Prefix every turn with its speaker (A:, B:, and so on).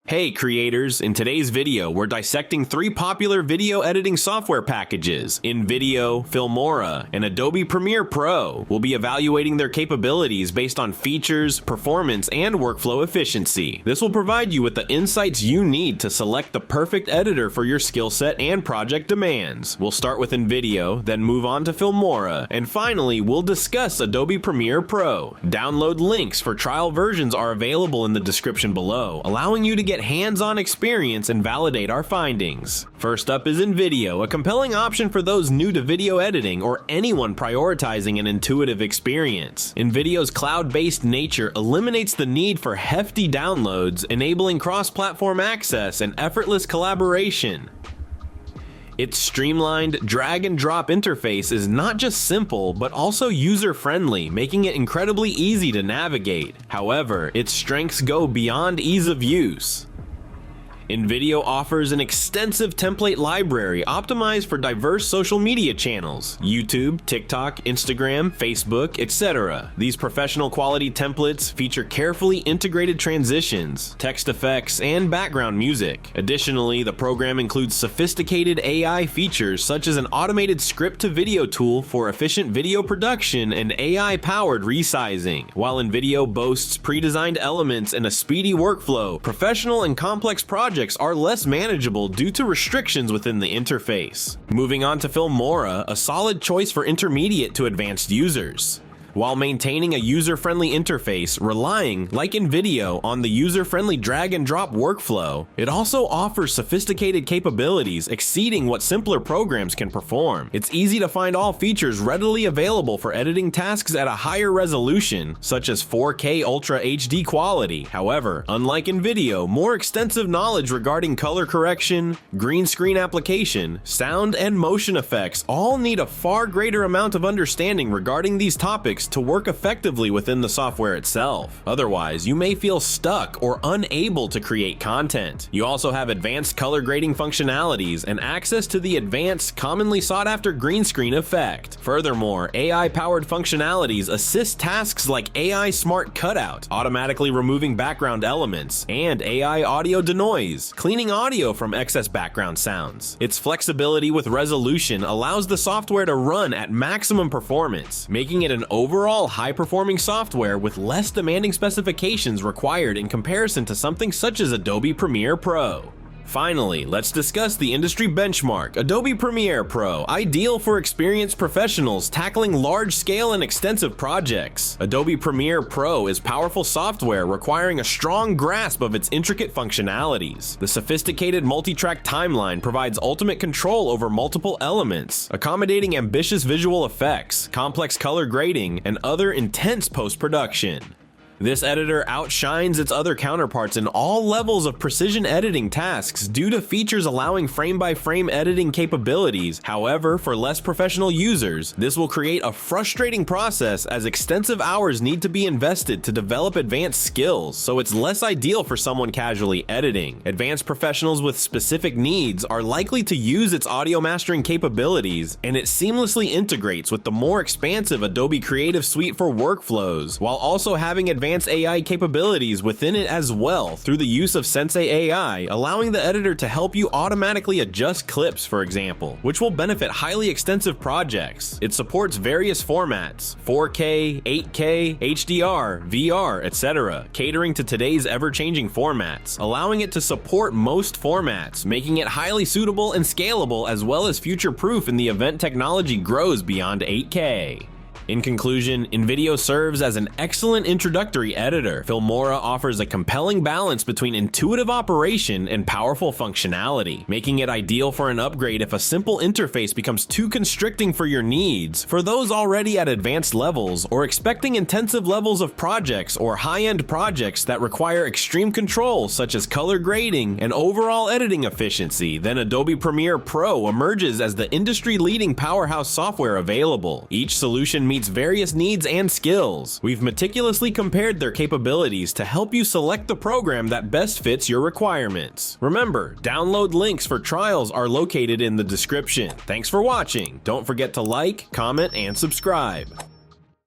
A: Hey creators, in today's video we're dissecting 3 popular video editing software packages, InVideo, Filmora, and Adobe Premiere Pro. We'll be evaluating their capabilities based on features, performance, and workflow efficiency. This will provide you with the insights you need to select the perfect editor for your skill set and project demands. We'll start with InVideo, then move on to Filmora, and finally we'll discuss Adobe Premiere Pro. Download links for trial versions are available in the description below, allowing you to get hands-on experience and validate our findings. First up is InVideo, a compelling option for those new to video editing or anyone prioritizing an intuitive experience. InVideo's cloud-based nature eliminates the need for hefty downloads, enabling cross-platform access and effortless collaboration. Its streamlined drag-and-drop interface is not just simple, but also user-friendly, making it incredibly easy to navigate. However, its strengths go beyond ease of use. InVideo offers an extensive template library optimized for diverse social media channels: YouTube, TikTok, Instagram, Facebook, etc. These professional quality templates feature carefully integrated transitions, text effects, and background music. Additionally, the program includes sophisticated AI features such as an automated script-to-video tool for efficient video production and AI-powered resizing. While InVideo boasts pre-designed elements and a speedy workflow, professional and complex projects are less manageable due to restrictions within the interface. Moving on to Filmora, a solid choice for intermediate to advanced users. While maintaining a user-friendly interface, relying, like InVideo, on the user-friendly drag-and-drop workflow, it also offers sophisticated capabilities exceeding what simpler programs can perform. It's easy to find all features readily available for editing tasks at a higher resolution, such as 4K Ultra HD quality. However, unlike InVideo, more extensive knowledge regarding color correction, green screen application, sound, and motion effects all need a far greater amount of understanding regarding these topics to work effectively within the software itself. Otherwise, you may feel stuck or unable to create content. You also have advanced color grading functionalities and access to the advanced, commonly sought after green screen effect. Furthermore, AI-powered functionalities assist tasks like AI Smart Cutout, automatically removing background elements, and AI Audio Denoise, cleaning audio from excess background sounds. Its flexibility with resolution allows the software to run at maximum performance, making it an overall high-performing software with less demanding specifications required in comparison to something such as Adobe Premiere Pro. Finally, let's discuss the industry benchmark, Adobe Premiere Pro, ideal for experienced professionals tackling large-scale and extensive projects. Adobe Premiere Pro is powerful software requiring a strong grasp of its intricate functionalities. The sophisticated multi-track timeline provides ultimate control over multiple elements, accommodating ambitious visual effects, complex color grading, and other intense post-production. This editor outshines its other counterparts in all levels of precision editing tasks due to features allowing frame-by-frame editing capabilities. However, for less professional users, this will create a frustrating process as extensive hours need to be invested to develop advanced skills, so it's less ideal for someone casually editing. Advanced professionals with specific needs are likely to use its audio mastering capabilities, and it seamlessly integrates with the more expansive Adobe Creative Suite for workflows, while also having advanced AI capabilities within it as well through the use of Sensei AI, allowing the editor to help you automatically adjust clips, for example, which will benefit highly extensive projects. It supports various formats: 4K, 8K, HDR, VR, etc., catering to today's ever-changing formats, allowing it to support most formats, making it highly suitable and scalable as well as future-proof in the event technology grows beyond 8K. In conclusion, InVideo serves as an excellent introductory editor. Filmora offers a compelling balance between intuitive operation and powerful functionality, making it ideal for an upgrade if a simple interface becomes too constricting for your needs. For those already at advanced levels or expecting intensive levels of projects or high-end projects that require extreme control such as color grading and overall editing efficiency, then Adobe Premiere Pro emerges as the industry-leading powerhouse software available. Each solution meets various needs and skills. We've meticulously compared their capabilities to help you select the program that best fits your requirements. Remember, download links for trials are located in the description. Thanks for watching. Don't forget to like, comment, and subscribe.